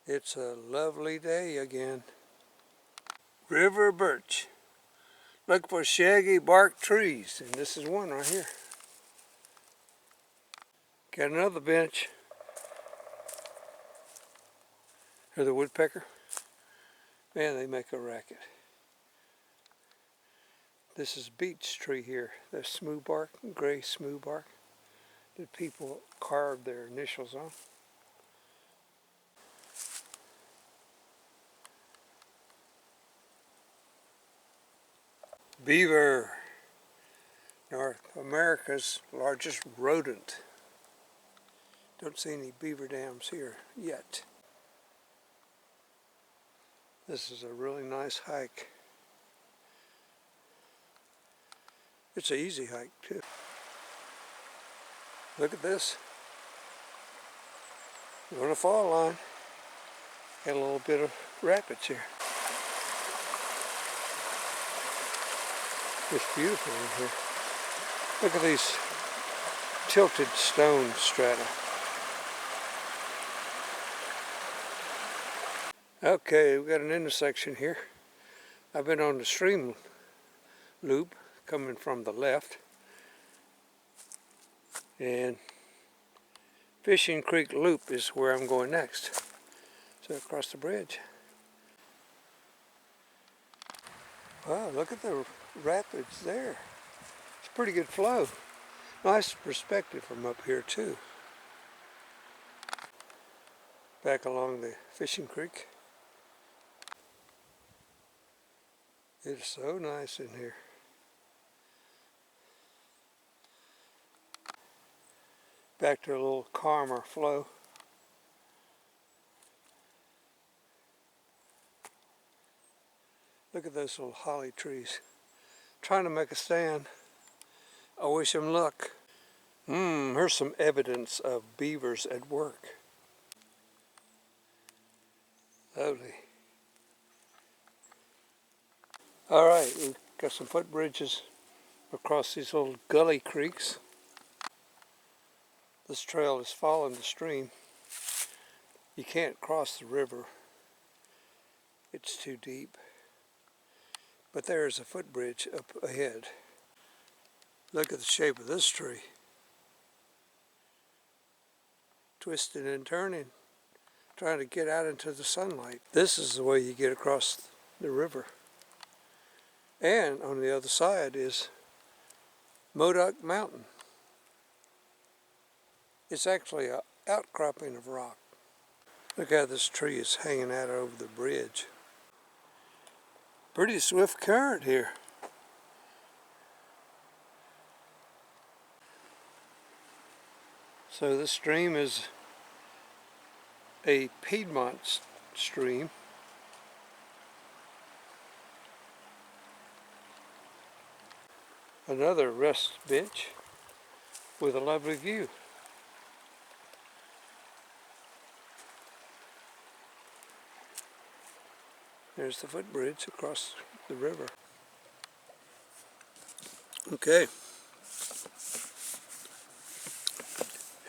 It's a lovely day again. River birch. Look for shaggy bark trees, and this is one right here. Got another bench. Here's the woodpecker. Man, they make a racket. This is beech tree here. The smooth bark, gray smooth bark that people carved their initials on. Beaver, North America's largest rodent. Don't see any beaver dams here yet. This is a really nice hike. It's an easy hike too. Look at this. We're on a fall line. Got a little bit of rapids here. It's beautiful in here. Look at these tilted stone strata. Okay, we've got an intersection here. I've been on the stream loop coming from the left. And Fishing Creek Loop is where I'm going next. So across the bridge. Wow, look at the rapids there. It's a pretty good flow. Nice perspective from up here too. Back along the Fishing Creek. It's so nice in here. Back to a little calmer flow. Look at those little holly trees. Trying to make a stand. I wish them luck. Here's some evidence of beavers at work. Lovely. All right, we've got some footbridges across these little gully creeks. This trail is following the stream. You can't cross the river. It's too deep. But there's a footbridge up ahead. Look at the shape of this tree. Twisting and turning, trying to get out into the sunlight. This is the way you get across the river. And on the other side is Modoc Mountain. It's actually an outcropping of rock. Look how this tree is hanging out over the bridge. Pretty swift current here. So this stream is a Piedmont stream. Another rest bench with a lovely view. There's the footbridge across the river. Okay.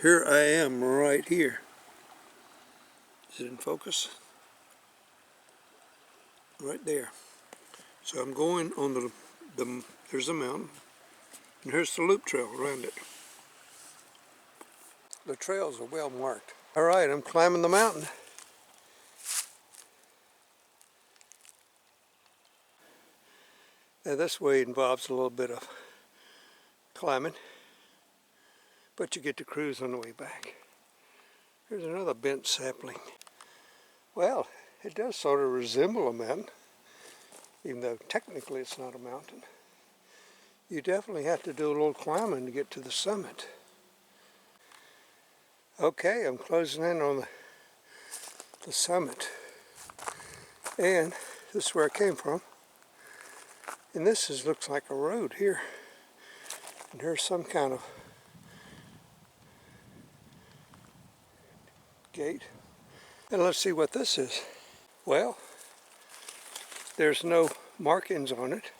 Here I am right here. Is it in focus? Right there. So I'm going on there's a mountain. And here's the loop trail around it. The trails are well marked. All right, I'm climbing the mountain. Now this way involves a little bit of climbing, but you get to cruise on the way back. Here's another bent sapling. Well, it does sort of resemble a mountain, even though technically it's not a mountain. You definitely have to do a little climbing to get to the summit. Okay, I'm closing in on the summit. And this is where I came from. And this looks like a road here. And there's some kind of gate. And let's see what this is. Well, there's no markings on it.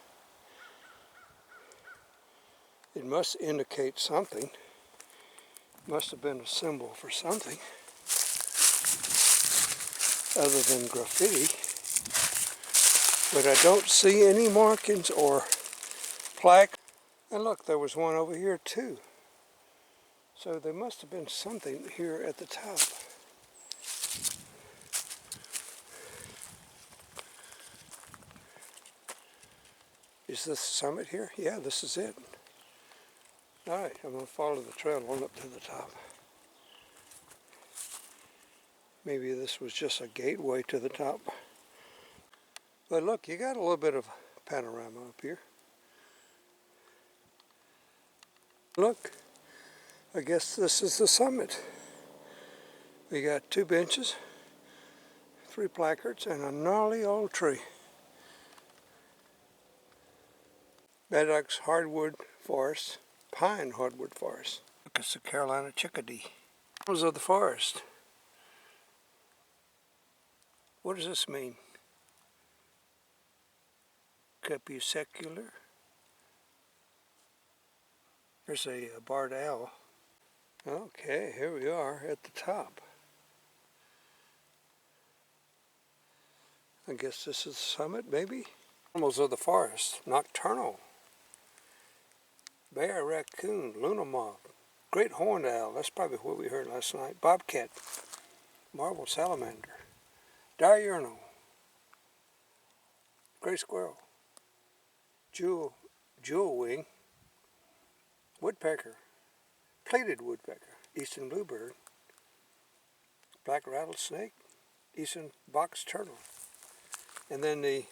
It must indicate something. Must have been a symbol for something. other than graffiti, but I don't see any markings or plaque. And look, there was one over here too. So there must have been something here at the top. Is this the summit here? Yeah, this is it. All right, I'm going to follow the trail on up to the top. Maybe this was just a gateway to the top. But look, you got a little bit of panorama up here. Look, I guess this is the summit. We got 2 benches, 3 placards, and a gnarly old tree. Maddox hardwood forest, pine hardwood forest. Look, it's the Carolina chickadee. Animals of the forest. What does this mean? Crepuscular. There's a barred owl. Okay, here we are at the top. I guess this is the summit, maybe? Animals of the forest, nocturnal. Bear, raccoon, luna moth, great horned owl, that's probably what we heard last night. Bobcat, marble salamander, diurnal, gray squirrel, jewel wing, woodpecker, plated woodpecker, eastern bluebird, black rattlesnake, eastern box turtle, and then the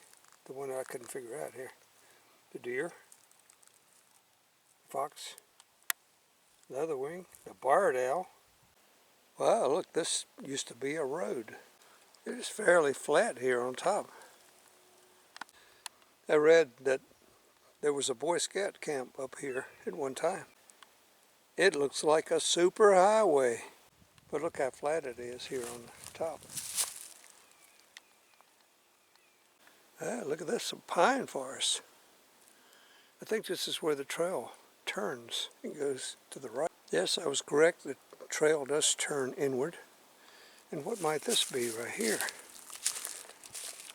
one that I couldn't figure out here, the deer, fox, the other wing, the barred owl. Wow, look, this used to be a road. It is fairly flat here on top. I read that there was a Boy Scout camp up here at one time. It looks like a super highway, but look how flat it is here on the top. Ah, look at this, some pine forest. I think this is where the trail turns and goes to the right. Yes, I was correct. The trail does turn inward. And what might this be right here?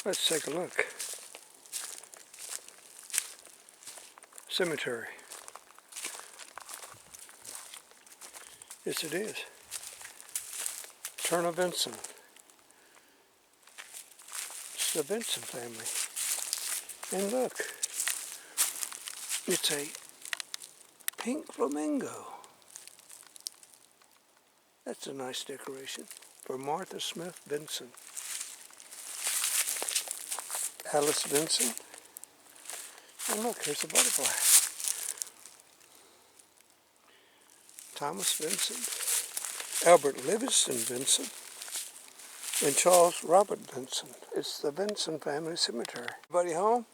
Let's take a look. Cemetery. Yes, it is. Turner Vinson. It's the Vinson family. And look, it's a pink flamingo. That's a nice decoration for Martha Smith Vinson. Alice Vinson. And look, here's a butterfly. Thomas Vincent, Albert Livingston Vincent, and Charles Robert Vincent. It's the Vinson family cemetery. Everybody home?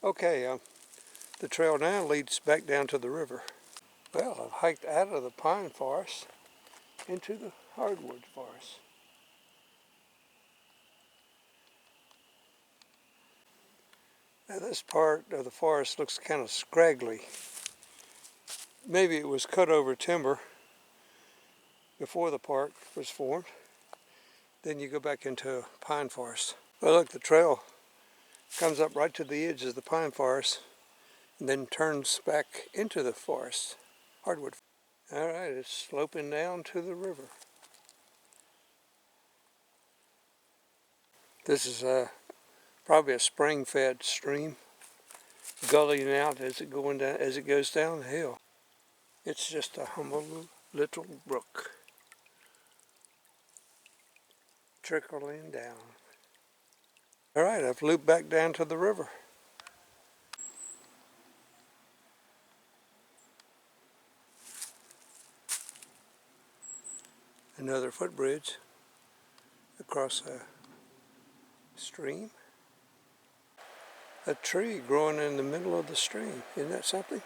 Okay, the trail now leads back down to the river. Well, I've hiked out of the pine forest into the hardwood forest. Now this part of the forest looks kind of scraggly. Maybe it was cut over timber before the park was formed. Then you go back into a pine forest. Well, look, the trail comes up right to the edge of the pine forest and then turns back into the forest, hardwood. All right, it's sloping down to the river. This is probably a spring-fed stream, gullying out as it goes down the hill. It's just a humble little brook trickling down. All right, I've looped back down to the river. Another footbridge across a stream. A tree growing in the middle of the stream. Isn't that something?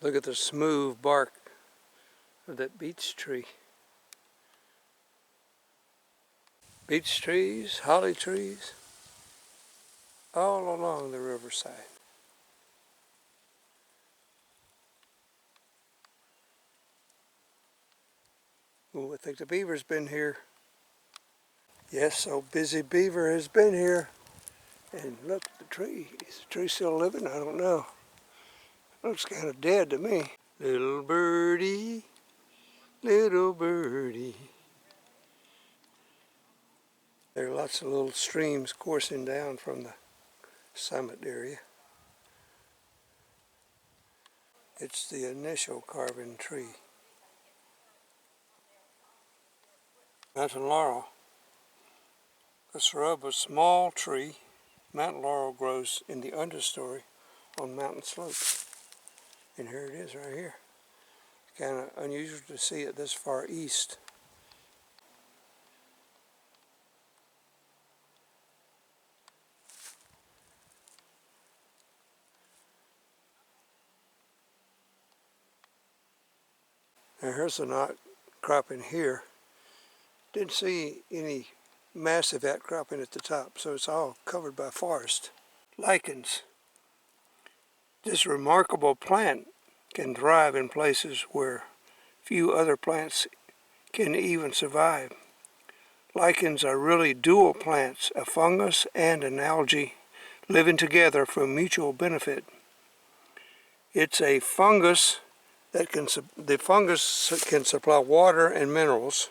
Look at the smooth bark of that beech tree. Beech trees, holly trees, all along the riverside. Oh, I think the beaver's been here. Yes, so busy beaver has been here. And look at the tree. Is the tree still living? I don't know. Looks kind of dead to me. Little birdie, little birdie. There are lots of little streams coursing down from the summit area. It's the initial carving tree. Mountain laurel. A shrub, a small tree. Mountain laurel grows in the understory on mountain slopes. And here it is right here. Kind of unusual to see it this far east. Now here's an outcropping here. Didn't see any massive outcropping at the top, so it's all covered by forest. Lichens. This remarkable plant can thrive in places where few other plants can even survive. Lichens are really dual plants, a fungus and an algae living together for mutual benefit. It's a fungus that can supply water and minerals,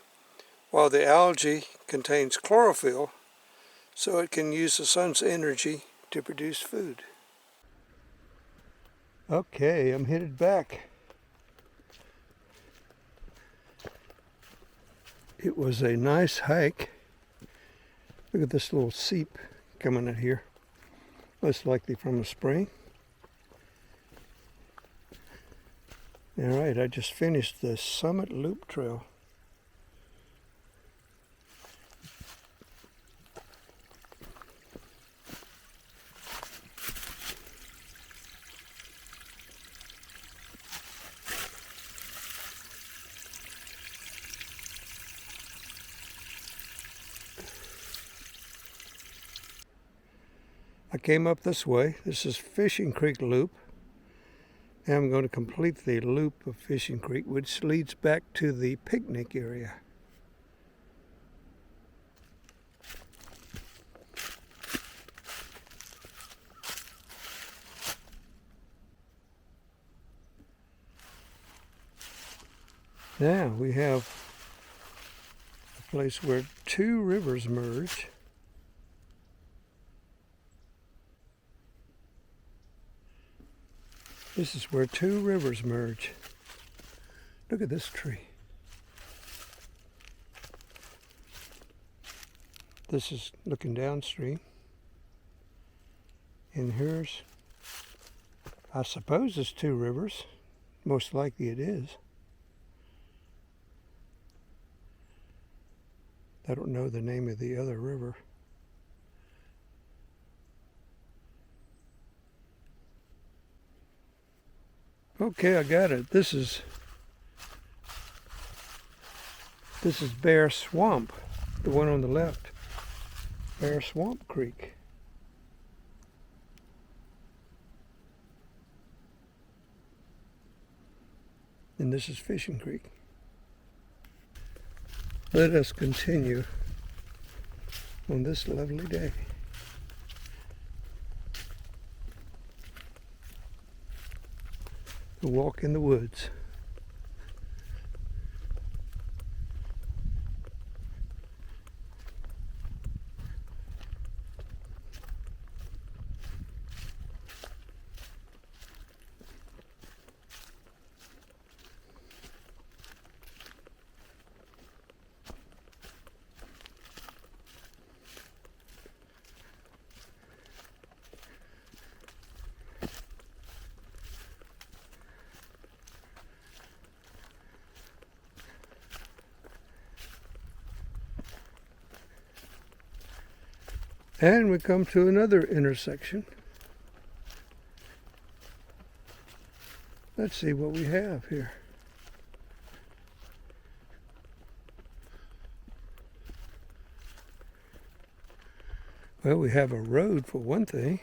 while the algae contains chlorophyll, so it can use the sun's energy to produce food. Okay, I'm headed back. It was a nice hike. Look at this little seep coming out here. Most likely from a spring. All right, I just finished the Summit Loop Trail. I came up this way. This is Fishing Creek Loop. And I'm going to complete the loop of Fishing Creek, which leads back to the picnic area. Now we have a place where two rivers merge. This is where two rivers merge. Look at this tree. This is looking downstream. And here's, I suppose it's two rivers. Most likely it is. I don't know the name of the other river. Okay, I got it. This is Bear Swamp, the one on the left. Bear Swamp Creek. And this is Fishing Creek. Let us continue on this lovely day. A walk in the woods. And we come to another intersection. Let's see what we have here. Well, we have a road for one thing.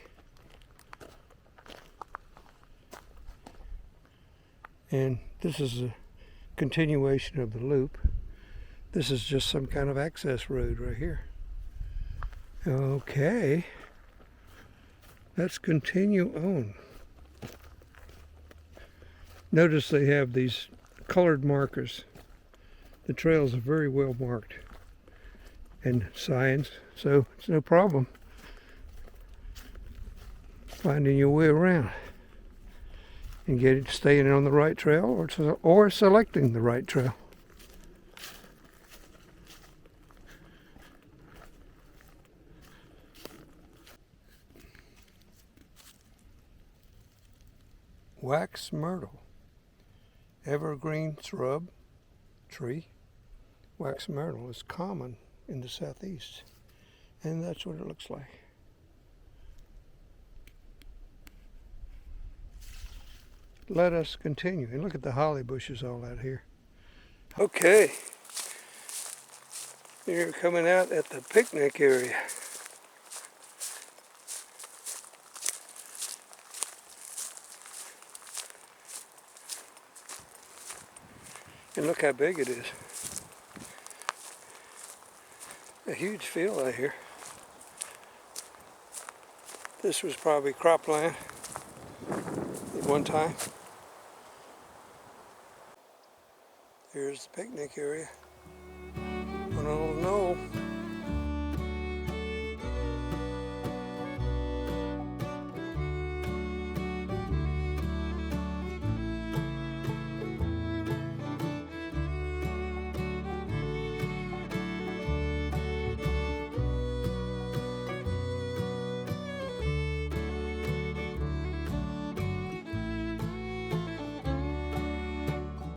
And this is a continuation of the loop. This is just some kind of access road right here. Okay, let's continue on. Notice they have these colored markers. The trails are very well marked and signs, so it's no problem finding your way around and staying on the right trail or selecting the right trail. Wax myrtle, evergreen shrub, tree. Wax myrtle is common in the southeast, and that's what it looks like. Let us continue, and look at the holly bushes all out here. Okay, you're coming out at the picnic area. And look how big it is. A huge field out here. This was probably cropland at one time. Here's the picnic area on Old Knoll.